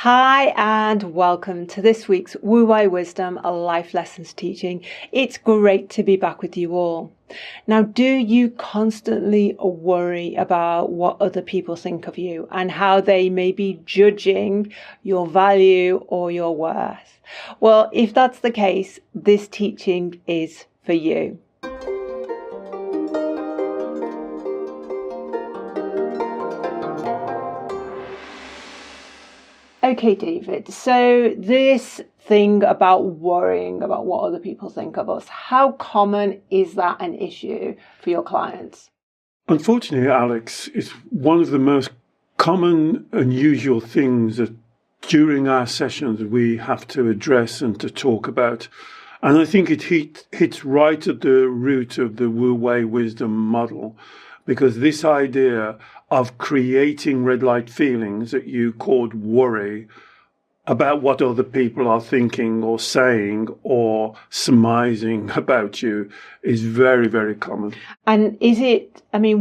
Hi and welcome to this week's Wu Wei Wisdom Life Lessons teaching. It's great to be back with you all. Now, do you constantly worry about what other people think of you and how they may be judging your value or your worth? Well, if that's the case, this teaching is for you. Okay, David, so this thing about worrying about what other people think of us, how common is that an issue for your clients? Unfortunately, Alex, it's one of the most common, unusual things that during our sessions we have to address and to talk about. And I think it hits right at the root of the Wu Wei wisdom model, because this idea of creating red light feelings that you called worry about what other people are thinking or saying or surmising about you is very, very common. And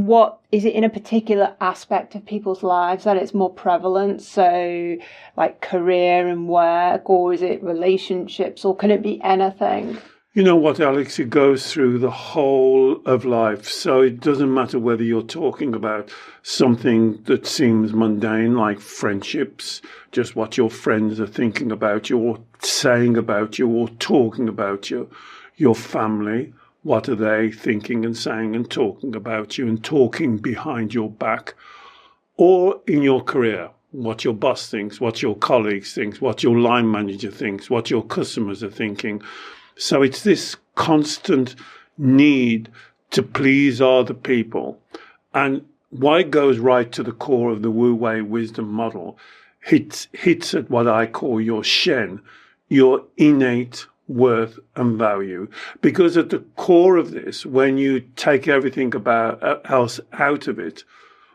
what is it in a particular aspect of people's lives that it's more prevalent? So like career and work, or is it relationships, or can it be anything? You know what, Alex, it goes through the whole of life. So it doesn't matter whether you're talking about something that seems mundane, like friendships, just what your friends are thinking about you or saying about you or talking about you, your family, what are they thinking and saying and talking about you and talking behind your back, or in your career, what your boss thinks, what your colleagues think, what your line manager thinks, what your customers are thinking. So it's this constant need to please other people. And why it goes right to the core of the Wu Wei wisdom model hits at what I call your Shen, your innate worth and value. Because at the core of this, when you take everything else out of it,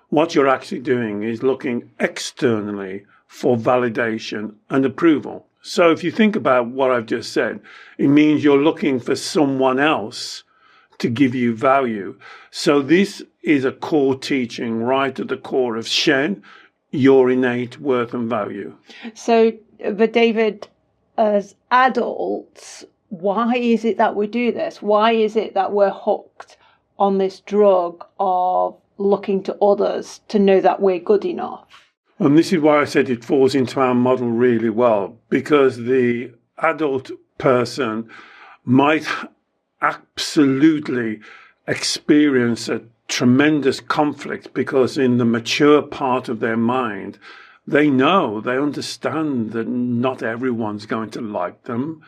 what you're actually doing is looking externally for validation and approval. So if you think about what I've just said, it means you're looking for someone else to give you value. So this is a core teaching right at the core of Shen, your innate worth and value. So, but David, as adults, why is it that we do this? Why is it that we're hooked on this drug of looking to others to know that we're good enough? And this is why I said it falls into our model really well, because the adult person might absolutely experience a tremendous conflict, because in the mature part of their mind, they understand that not everyone's going to like them.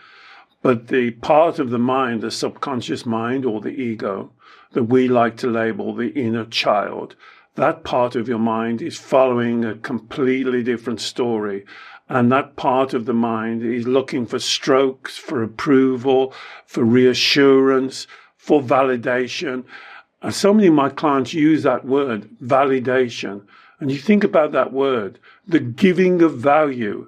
But the part of the mind, the subconscious mind or the ego, that we like to label the inner child, that part of your mind is following a completely different story. And that part of the mind is looking for strokes, for approval, for reassurance, for validation. And so many of my clients use that word, validation. And you think about that word, the giving of value.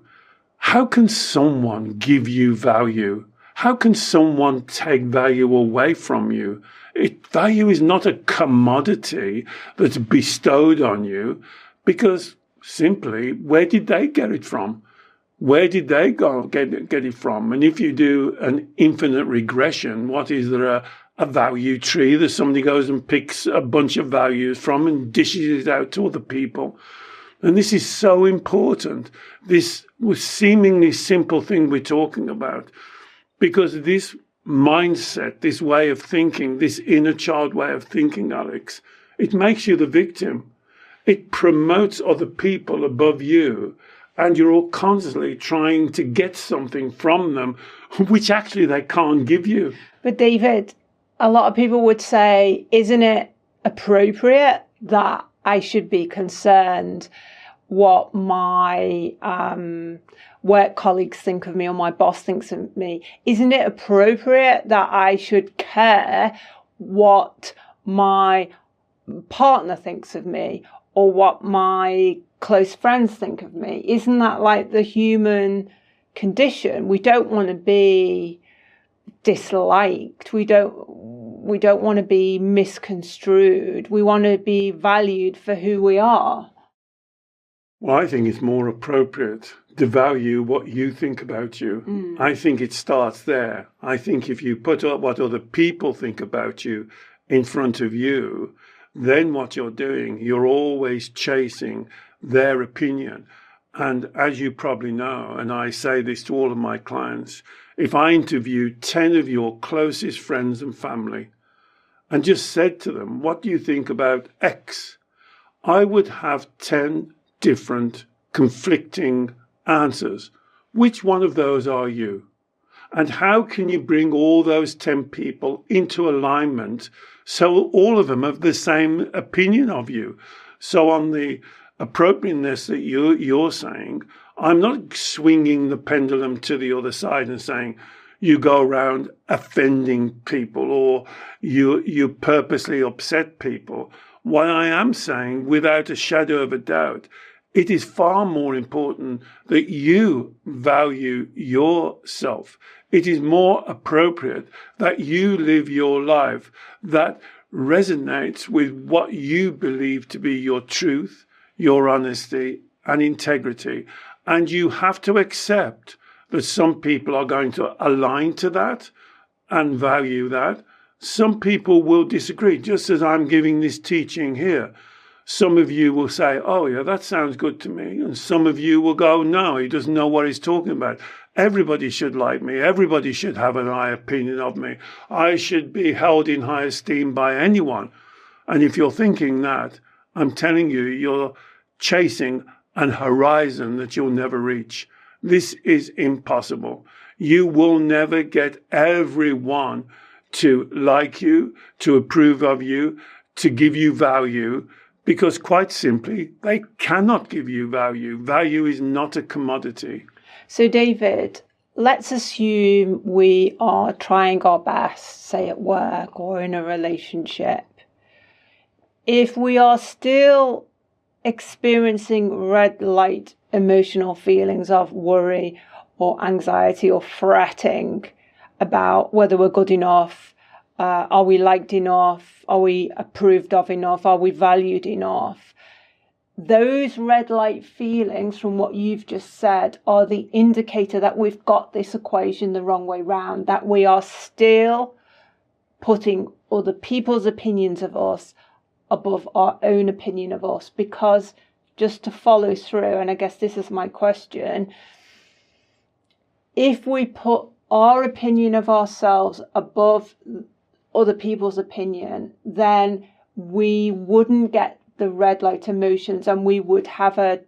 How can someone give you value? How can someone take value away from you? Value is not a commodity that's bestowed on you, because simply, where did they get it from? Where did they get it from? And if you do an infinite regression, what is there? A value tree that somebody goes and picks a bunch of values from and dishes it out to other people. And this is so important. This was seemingly simple thing we're talking about, because this mindset, this way of thinking, this inner child way of thinking, Alex, it makes you the victim. It promotes other people above you, and you're all constantly trying to get something from them, which actually they can't give you. But David, a lot of people would say, isn't it appropriate that I should be concerned what my work colleagues think of me or my boss thinks of me? Isn't it appropriate that I should care what my partner thinks of me or what my close friends think of me? Isn't that like the human condition? We don't want to be disliked. We don't want to be misconstrued. We want to be valued for who we are. Well, I think it's more appropriate to value what you think about you. I think it starts there. I think if you put up what other people think about you in front of you, then what you're doing, you're always chasing their opinion. And as you probably know, and I say this to all of my clients, if I interviewed 10 of your closest friends and family and just said to them, what do you think about X? I would have 10 different conflicting answers. Which one of those are you? And how can you bring all those 10 people into alignment so all of them have the same opinion of you? So on the appropriateness that you're saying, I'm not swinging the pendulum to the other side and saying you go around offending people or you purposely upset people. What I am saying, without a shadow of a doubt, it is far more important that you value yourself. It is more appropriate that you live your life that resonates with what you believe to be your truth, your honesty and integrity. And you have to accept that some people are going to align to that and value that. Some people will disagree, just as I'm giving this teaching here. Some of you will say, oh, yeah, that sounds good to me. And some of you will go, no, he doesn't know what he's talking about. Everybody should like me. Everybody should have an high opinion of me. I should be held in high esteem by anyone. And if you're thinking that, I'm telling you, you're chasing an horizon that you'll never reach. This is impossible. You will never get everyone to like you, to approve of you, to give you value, because quite simply, they cannot give you value. Value is not a commodity. So, David, let's assume we are trying our best, say at work or in a relationship. If we are still experiencing red light emotional feelings of worry or anxiety or fretting about whether we're good enough, are we liked enough, are we approved of enough, are we valued enough, those red light feelings from what you've just said are the indicator that we've got this equation the wrong way round, that we are still putting other people's opinions of us above our own opinion of us. Because just to follow through, and I guess this is my question, if we put our opinion of ourselves above other people's opinion, then we wouldn't get the red light emotions, and we would have a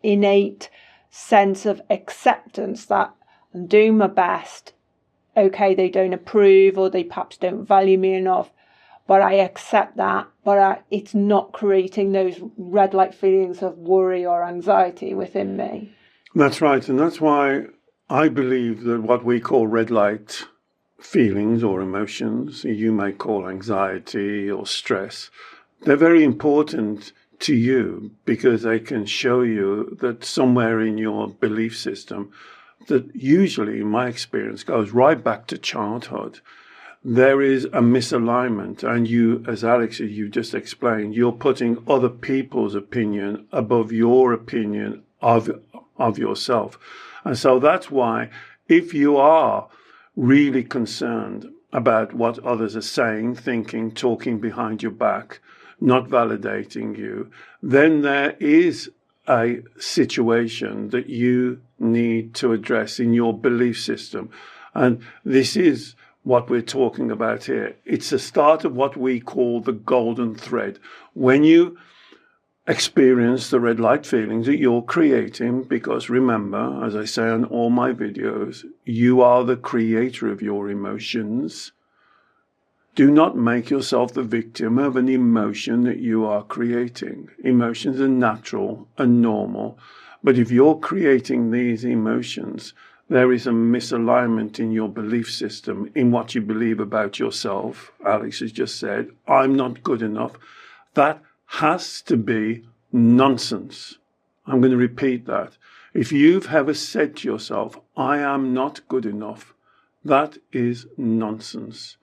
innate sense of acceptance that I'm doing my best. Okay, they don't approve or they perhaps don't value me enough, but I accept that. But it's not creating those red light feelings of worry or anxiety within me. That's right. And that's why I believe that what we call red light feelings or emotions, you may call anxiety or stress, they're very important to you because they can show you that somewhere in your belief system, that usually in my experience goes right back to childhood, there is a misalignment. And you, as Alex, as you just explained, you're putting other people's opinion above your opinion of yourself. And so that's why if you are really concerned about what others are saying, thinking, talking behind your back, not validating you, then there is a situation that you need to address in your belief system. And this is what we're talking about here. It's the start of what we call the golden thread. When you experience the red light feelings that you're creating, because remember, as I say on all my videos, you are the creator of your emotions. Do not make yourself the victim of an emotion that you are creating. Emotions are natural and normal, but if you're creating these emotions, there is a misalignment in your belief system, in what you believe about yourself. Alex has just said, I'm not good enough. That has to be nonsense. I'm going to repeat that. If you've ever said to yourself, I am not good enough, that is nonsense.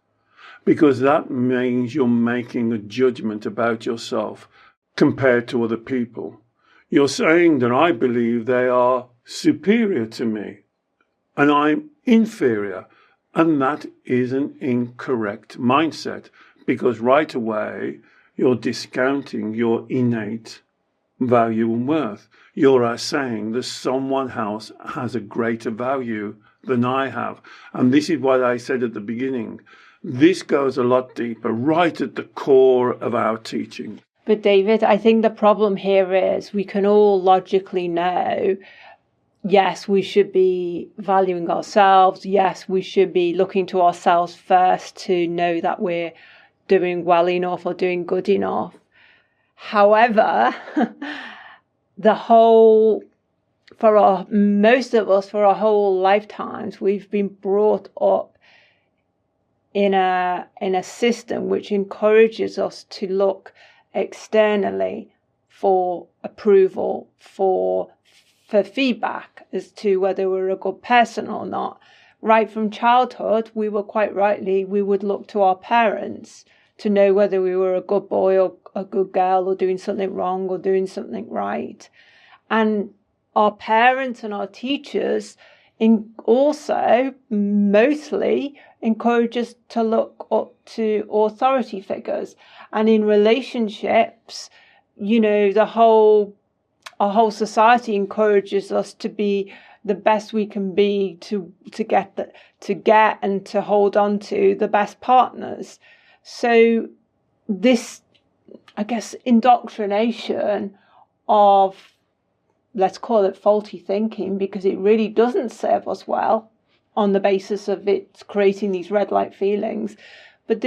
Because that means you're making a judgment about yourself compared to other people. You're saying that I believe they are superior to me and I'm inferior. And that is an incorrect mindset, because right away you're discounting your innate value and worth. You're saying that someone else has a greater value than I have. And this is what I said at the beginning. This goes a lot deeper, right at the core of our teaching. But David, I think the problem here is we can all logically know, yes, we should be valuing ourselves. Yes, we should be looking to ourselves first to know that we're doing well enough or doing good enough. However, most of us, for our whole lifetimes, we've been brought up in a system which encourages us to look externally for approval, for feedback as to whether we're a good person or not. Right from childhood, we would look to our parents to know whether we were a good boy or a good girl, or doing something wrong or doing something right. And our parents and our teachers also mostly encourage us to look up to authority figures. And in relationships, our whole society encourages us to be the best we can be to get and to hold on to the best partners. So this, I guess, indoctrination of, let's call it faulty thinking, because it really doesn't serve us well on the basis of it creating these red light feelings. But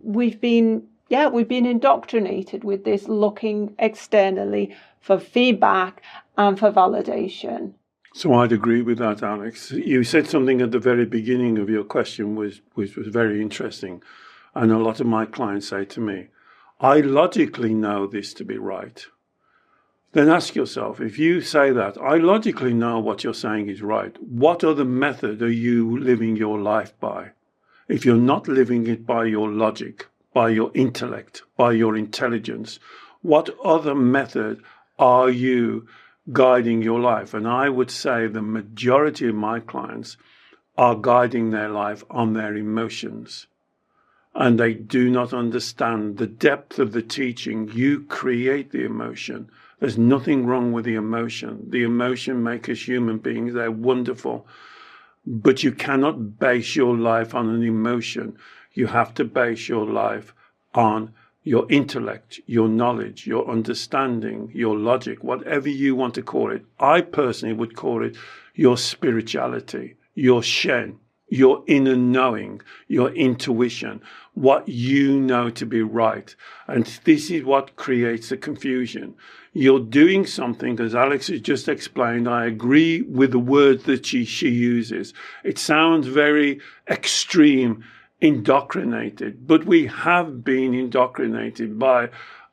we've been indoctrinated with this looking externally for feedback and for validation. So I'd agree with that, Alex. You said something at the very beginning of your question which was very interesting. And a lot of my clients say to me, I logically know this to be right. Then ask yourself, if you say that, I logically know what you're saying is right, what other method are you living your life by? If you're not living it by your logic, by your intellect, by your intelligence, what other method are you guiding your life? And I would say the majority of my clients are guiding their life on their emotions. And they do not understand the depth of the teaching. You create the emotion. There's nothing wrong with the emotion. The emotion makes us human beings. They're wonderful. But you cannot base your life on an emotion. You have to base your life on your intellect, your knowledge, your understanding, your logic, whatever you want to call it. I personally would call it your spirituality, your Shen, your inner knowing, your intuition, what you know to be right. And this is what creates the confusion. You're doing something, as Alex has just explained. I agree with the word that she uses. It sounds very extreme, indoctrinated, but we have been indoctrinated by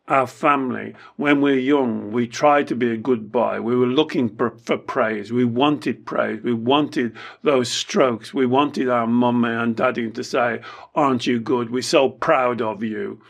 our family. When we're young, we tried to be a good boy. We were looking for praise. We wanted praise. We wanted those strokes. We wanted our mum and daddy to say, aren't you good? We're so proud of you.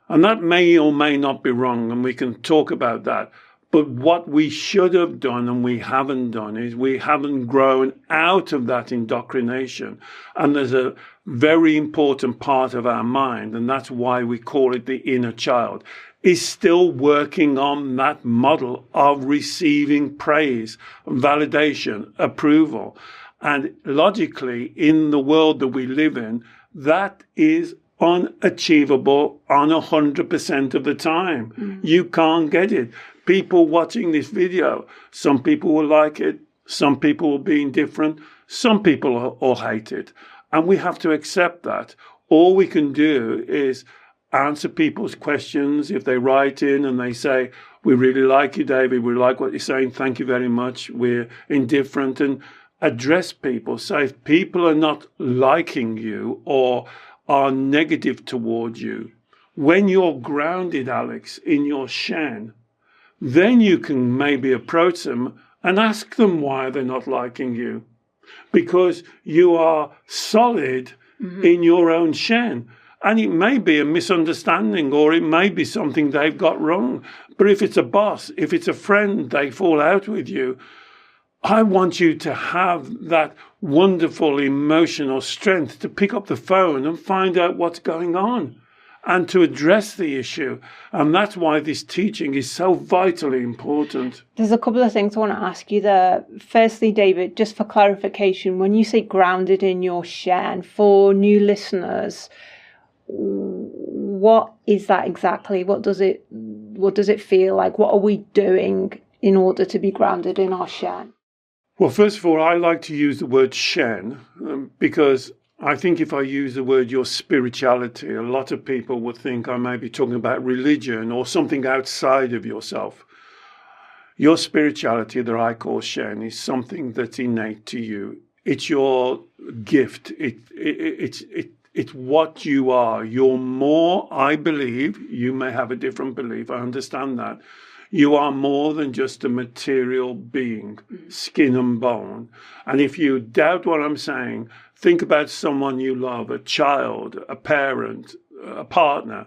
And that may or may not be wrong, and we can talk about that. But what we should have done and we haven't done is we haven't grown out of that indoctrination. And there's a very important part of our mind, and that's why we call it the inner child, is still working on that model of receiving praise, validation, approval. And logically, in the world that we live in, that is unachievable on 100% of the time. Mm. You can't get it. People watching this video, some people will like it, some people will be indifferent, some people will hate it. And we have to accept that. All we can do is answer people's questions. If they write in and they say, we really like you, David, we like what you're saying, thank you very much, we're indifferent, and address people. So if people are not liking you or are negative towards you, when you're grounded, Alex, in your Shen, then you can maybe approach them and ask them why they're not liking you. Because you are solid in your own Shen. And it may be a misunderstanding, or it may be something they've got wrong. But if it's a boss, if it's a friend, they fall out with you, I want you to have that wonderful emotional strength to pick up the phone and find out what's going on and to address the issue. And that's why this teaching is so vitally important. There's a couple of things I want to ask you there. Firstly, David, just for clarification, when you say grounded in your Shen, for new listeners, what is that exactly? What does it feel like? What are we doing in order to be grounded in our Shen? Well, first of all, I like to use the word Shen because I think if I use the word your spirituality, a lot of people would think I may be talking about religion or something outside of yourself. Your spirituality that I call Shen is something that's innate to you. It's your gift. It's what you are. You're more, I believe, you may have a different belief, I understand that. You are more than just a material being, skin and bone. And if you doubt what I'm saying, think about someone you love, a child, a parent, a partner.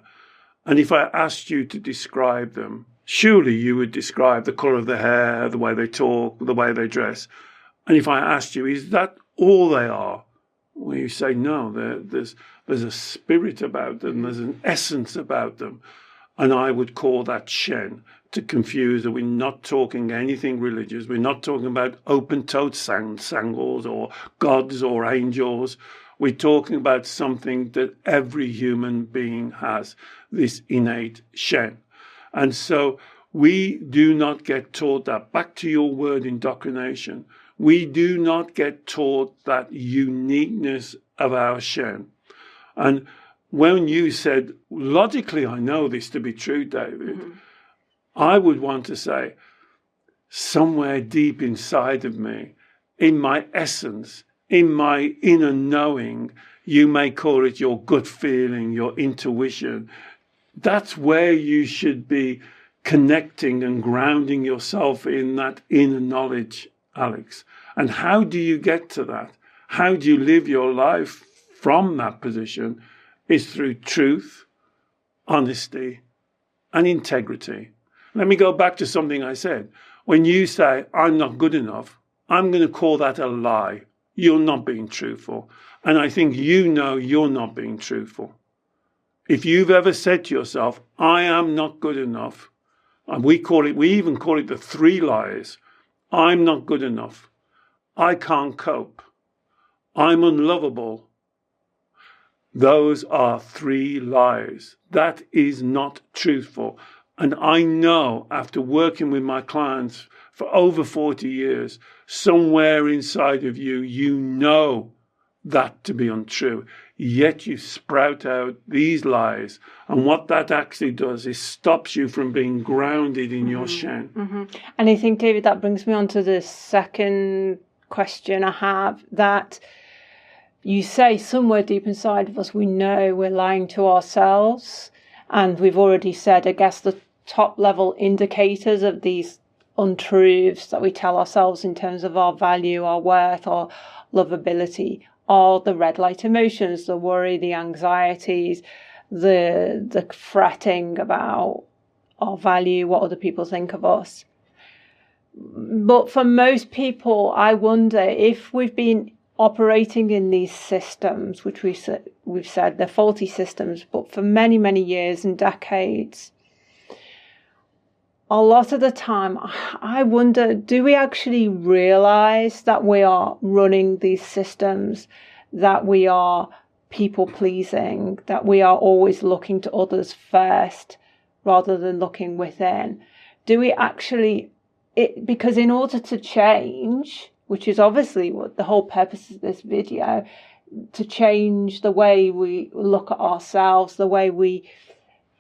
And if I asked you to describe them, surely you would describe the colour of their hair, the way they talk, the way they dress. And if I asked you, is that all they are? Well, you say, no, there's a spirit about them, there's an essence about them. And I would call that Shen, to confuse that we're not talking anything religious. We're not talking about open-toed sangles or gods or angels. We're talking about something that every human being has, this innate Shen. And so we do not get taught that. Back to your word, indoctrination. We do not get taught that uniqueness of our Shen. And when you said, logically, I know this to be true, David, I would want to say, somewhere deep inside of me, in my essence, in my inner knowing, you may call it your gut feeling, your intuition. That's where you should be connecting and grounding yourself in that inner knowledge, Alex. And how do you get to that? How do you live your life from that position? Is through truth, honesty, and integrity. Let me go back to something I said. When you say, I'm not good enough, I'm going to call that a lie. You're not being truthful. And I think you know you're not being truthful. If you've ever said to yourself, I am not good enough, and we even call it the 3 lies. I'm not good enough. I can't cope. I'm unlovable. Those are 3 lies. That is not truthful. And I know, after working with my clients for over 40 years, somewhere inside of you, you know that to be untrue. Yet you sprout out these lies. And what that actually does is stops you from being grounded in your Shen. And I think, David, that brings me on to the second question I have, that you say somewhere deep inside of us, we know we're lying to ourselves. And we've already said, I guess, the top level indicators of these untruths that we tell ourselves in terms of our value, our worth, our lovability, are the red light emotions, the worry, the anxieties, the fretting about our value, what other people think of us. But for most people, I wonder if we've been operating in these systems, which we've said they're faulty systems, but for many, many years and decades, a lot of the time, I wonder, do we actually realize that we are running these systems, that we are people pleasing, that we are always looking to others first rather than looking within? Do we actually, because in order to change, which is obviously what the whole purpose of this video, to change the way we look at ourselves, the way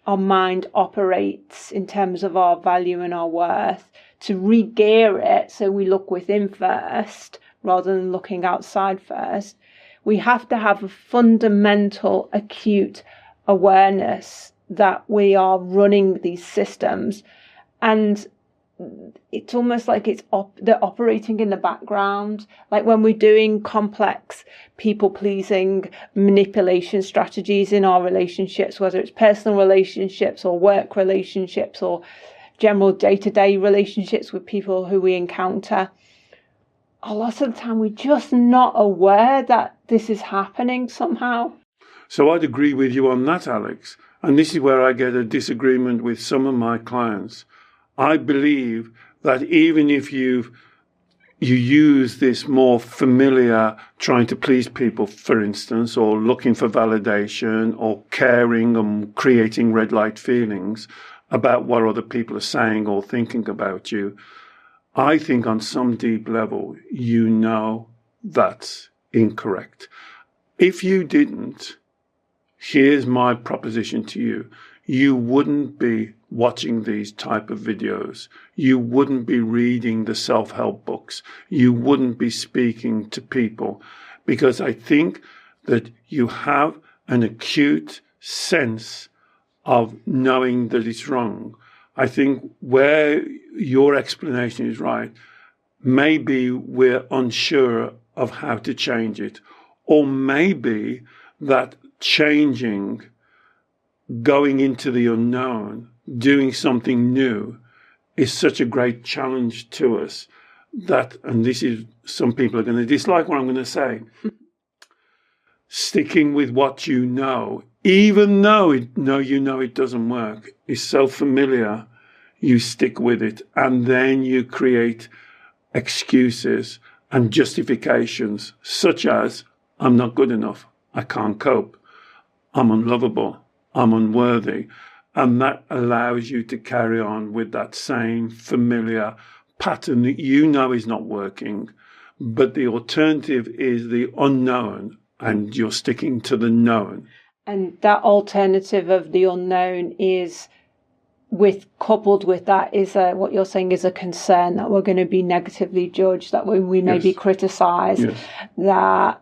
our mind operates in terms of our value and our worth, to re-gear it so we look within first rather than looking outside first, we have to have a fundamental, acute awareness that we are running these systems. And it's almost like they're operating in the background. Like when we're doing complex people-pleasing manipulation strategies in our relationships, whether it's personal relationships or work relationships or general day-to-day relationships with people who we encounter, a lot of the time we're just not aware that this is happening somehow. So I'd agree with you on that, Alex. And this is where I get a disagreement with some of my clients. I believe that even if you use this more familiar trying to please people, for instance, or looking for validation or caring and creating red light feelings about what other people are saying or thinking about you, I think on some deep level, you know that's incorrect. If you didn't, here's my proposition to you. You wouldn't be watching these type of videos. You wouldn't be reading the self-help books. You wouldn't be speaking to people, because I think that you have an acute sense of knowing that it's wrong. I think where your explanation is right, maybe we're unsure of how to change it, or maybe that changing, going into the unknown, doing something new is such a great challenge to us that, and this is, some people are going to dislike what I'm going to say, sticking with what you know, even though you know it doesn't work, is so familiar, you stick with it, and then you create excuses and justifications such as, I'm not good enough, I can't cope, I'm unlovable, I'm unworthy. And that allows you to carry on with that same familiar pattern that you know is not working. But the alternative is the unknown, and you're sticking to the known. And that alternative of the unknown is coupled with that is what you're saying is a concern that we're going to be negatively judged, that we may be criticised, that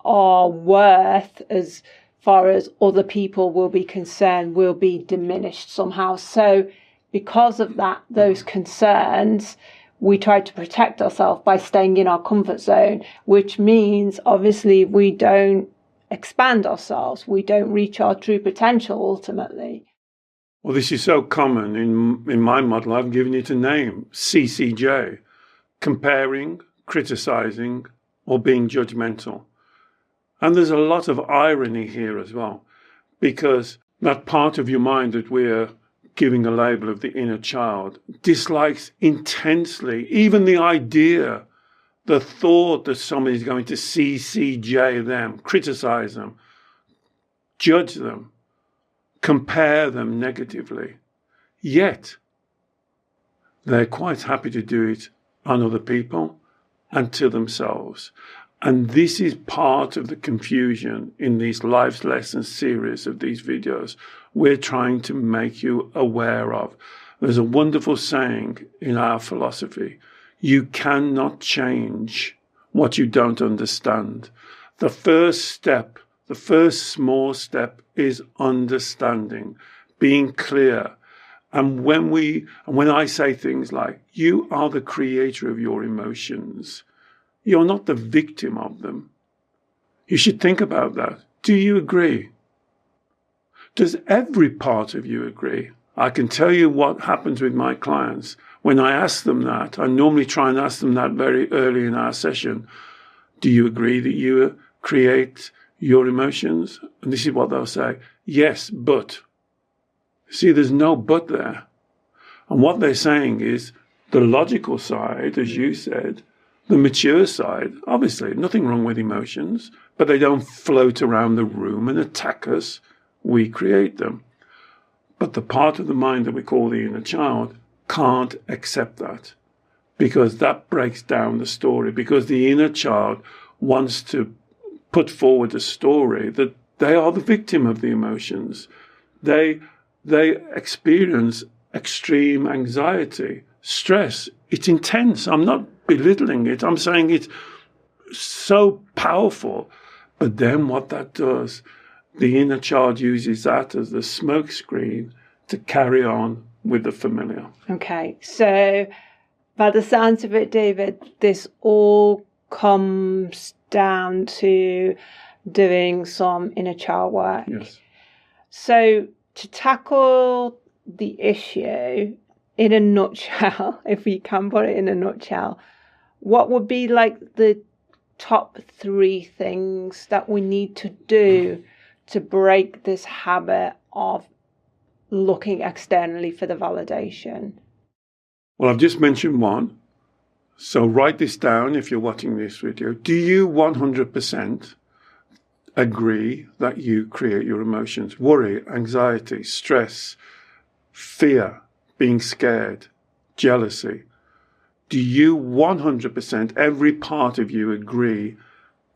our worth as far as other people will be concerned will be diminished somehow. So because of that, those concerns, we try to protect ourselves by staying in our comfort zone, which means obviously we don't expand ourselves, we don't reach our true potential ultimately. Well, this is so common in my model. I've given it a name, CCJ, comparing, criticizing, or being judgmental. And there's a lot of irony here as well, because that part of your mind that we're giving a label of the inner child dislikes intensely even the idea, the thought that somebody's going to CCJ them, criticize them, judge them, compare them negatively. Yet, they're quite happy to do it on other people and to themselves. And this is part of the confusion in these Life's Lessons series of these videos we're trying to make you aware of. There's a wonderful saying in our philosophy: you cannot change what you don't understand. The first step, the first small step is understanding, being clear. And when I say things like, you are the creator of your emotions, you're not the victim of them. You should think about that. Do you agree? Does every part of you agree? I can tell you what happens with my clients. When I ask them that, I normally try and ask them that very early in our session. Do you agree that you create your emotions? And this is what they'll say. Yes, but. See, there's no but there. And what they're saying is the logical side, as you said, the mature side, obviously, nothing wrong with emotions, but they don't float around the room and attack us. We create them. But the part of the mind that we call the inner child can't accept that, because that breaks down the story, because the inner child wants to put forward a story that they are the victim of the emotions. They experience extreme anxiety, stress. It's intense. I'm not belittling it. I'm saying it's so powerful. But then what that does, the inner child uses that as the smoke screen to carry on with the familiar. Okay, so by the sounds of it, David, this all comes down to doing some inner child work. Yes. So to tackle the issue in a nutshell, if we can put it in a nutshell, what would be like the top 3 things that we need to do to break this habit of looking externally for the validation? Well, I've just mentioned one. So write this down if you're watching this video. Do you 100% agree that you create your emotions? Worry, anxiety, stress, fear, being scared, jealousy. Do you 100%, every part of you, agree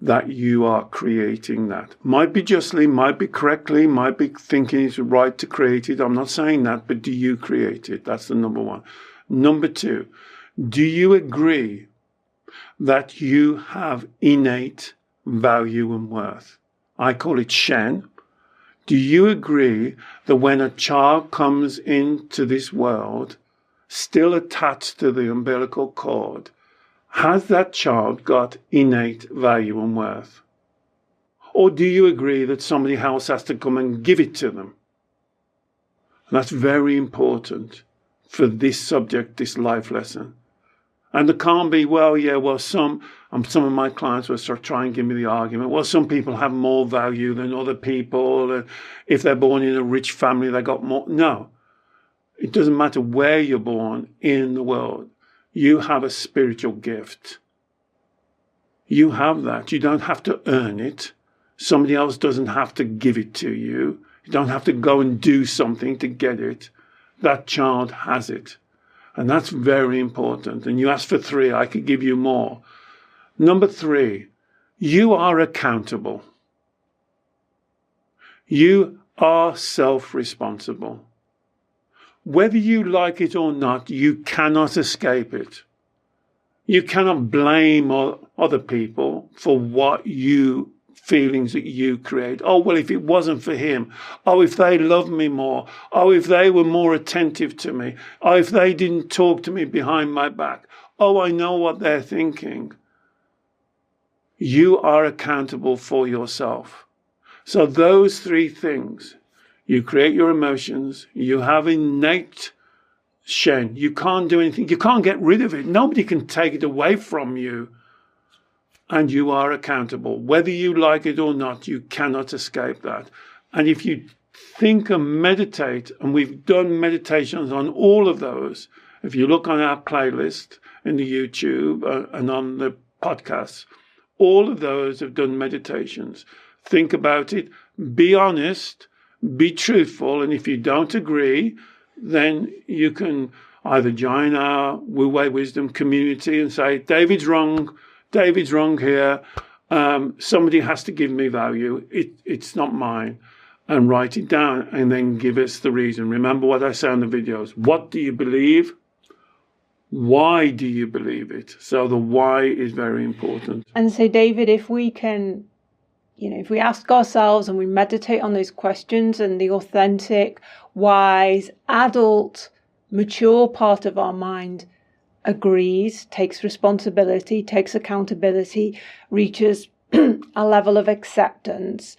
that you are creating that? Might be justly, might be correctly, might be thinking it's right to create it. I'm not saying that, but do you create it? That's the number 1. Number 2, do you agree that you have innate value and worth? I call it Shen. Do you agree that when a child comes into this world, still attached to the umbilical cord, has that child got innate value and worth? Or do you agree that somebody else has to come and give it to them? And that's very important for this subject, this life lesson. And there can't be, some of my clients will start trying to give me the argument, well, some people have more value than other people. And if they're born in a rich family, they got more. No, it doesn't matter where you're born in the world. You have a spiritual gift. You have that. You don't have to earn it. Somebody else doesn't have to give it to you. You don't have to go and do something to get it. That child has it. And that's very important. And you asked for 3, I could give you more. Number 3, you are accountable. You are self-responsible. Whether you like it or not, you cannot escape it. You cannot blame other people for feelings that you create. Oh, well, if it wasn't for him. Oh, if they loved me more. Oh, if they were more attentive to me. Oh, if they didn't talk to me behind my back. Oh, I know what they're thinking. You are accountable for yourself. So those 3 things, you create your emotions, you have innate Shen. You can't do anything. You can't get rid of it. Nobody can take it away from you. And you are accountable. Whether you like it or not, you cannot escape that. And if you think and meditate, and we've done meditations on all of those, if you look on our playlist in the YouTube and on the podcasts, all of those have done meditations. Think about it. Be honest. Be truthful. And if you don't agree, then you can either join our Wu Wei Wisdom community and say, David's wrong here. Somebody has to give me value. It's not mine. And write it down and then give us the reason. Remember what I say on the videos. What do you believe? Why do you believe it? So the why is very important. And so, David, if we can, if we ask ourselves and we meditate on those questions, and the authentic, wise, adult, mature part of our mind agrees, takes responsibility, takes accountability, reaches a level of acceptance,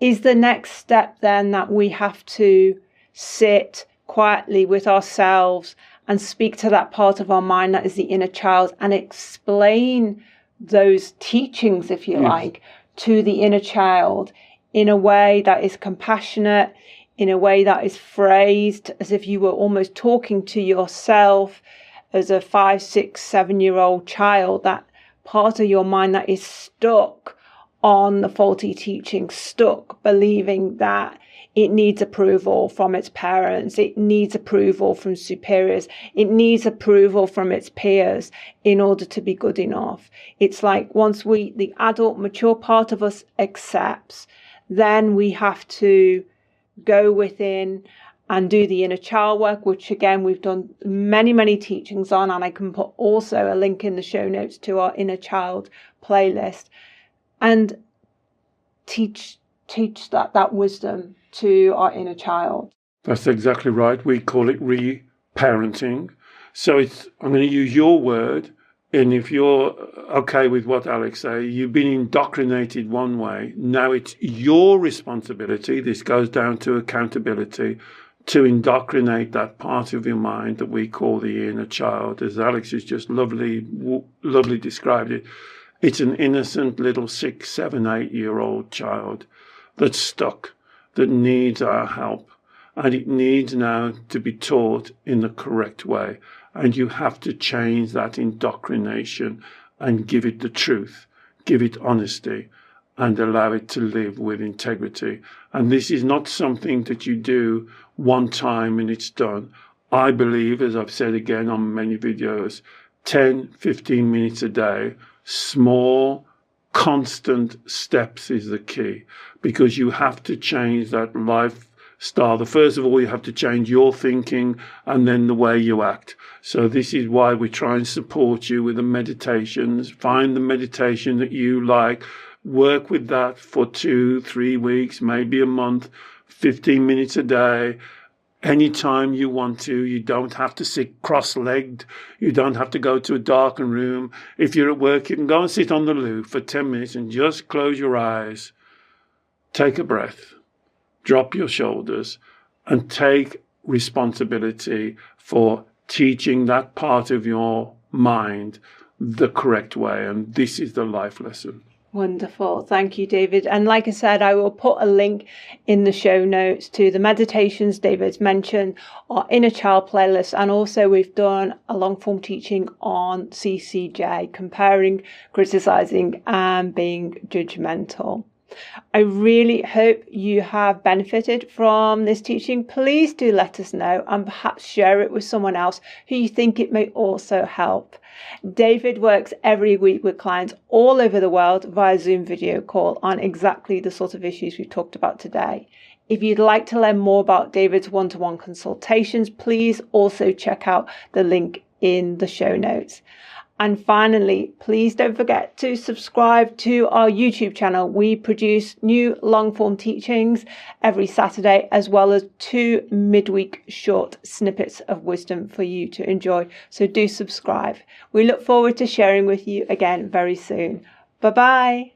is the next step then that we have to sit quietly with ourselves and speak to that part of our mind that is the inner child and explain those teachings, if you like, to the inner child in a way that is compassionate, in a way that is phrased as if you were almost talking to yourself as a 5, 6, 7-year-old child, that part of your mind that is stuck on the faulty teaching, stuck believing that it needs approval from its parents, it needs approval from superiors, it needs approval from its peers in order to be good enough. It's like once the adult, mature part of us accepts, then we have to go within and do the inner child work, which again, we've done many, many teachings on, and I can put also a link in the show notes to our inner child playlist, and teach that wisdom to our inner child. That's exactly right. We call it re-parenting. So I'm going to use your word. And if you're okay with what Alex say, you've been indoctrinated one way. Now it's your responsibility. This goes down to accountability to indoctrinate that part of your mind that we call the inner child. As Alex has just lovely described it. It's an innocent little 6, 7, 8-year-old child that's stuck, that needs our help. And it needs now to be taught in the correct way. And you have to change that indoctrination and give it the truth, give it honesty, and allow it to live with integrity. And this is not something that you do one time and it's done. I believe, as I've said again on many videos, 10, 15 minutes a day, small, constant steps is the key, because you have to change that lifestyle. First of all, you have to change your thinking and then the way you act. So this is why we try and support you with the meditations. Find the meditation that you like. Work with that for 2, 3 weeks, maybe a month, 15 minutes a day. Anytime you want to. You don't have to sit cross-legged. You don't have to go to a darkened room. If you're at work, you can go and sit on the loo for 10 minutes and just close your eyes. Take a breath. Drop your shoulders and take responsibility for teaching that part of your mind the correct way. And this is the life lesson. Wonderful. Thank you, David. And like I said, I will put a link in the show notes to the meditations David's mentioned, our inner child playlist, and also we've done a long form teaching on CCJ, comparing, criticizing, and being judgmental. I really hope you have benefited from this teaching. Please do let us know and perhaps share it with someone else who you think it may also help. David works every week with clients all over the world via Zoom video call on exactly the sort of issues we've talked about today. If you'd like to learn more about David's one-to-one consultations, please also check out the link in the show notes. And finally, please don't forget to subscribe to our YouTube channel. We produce new long-form teachings every Saturday, as well as 2 midweek short snippets of wisdom for you to enjoy. So do subscribe. We look forward to sharing with you again very soon. Bye-bye.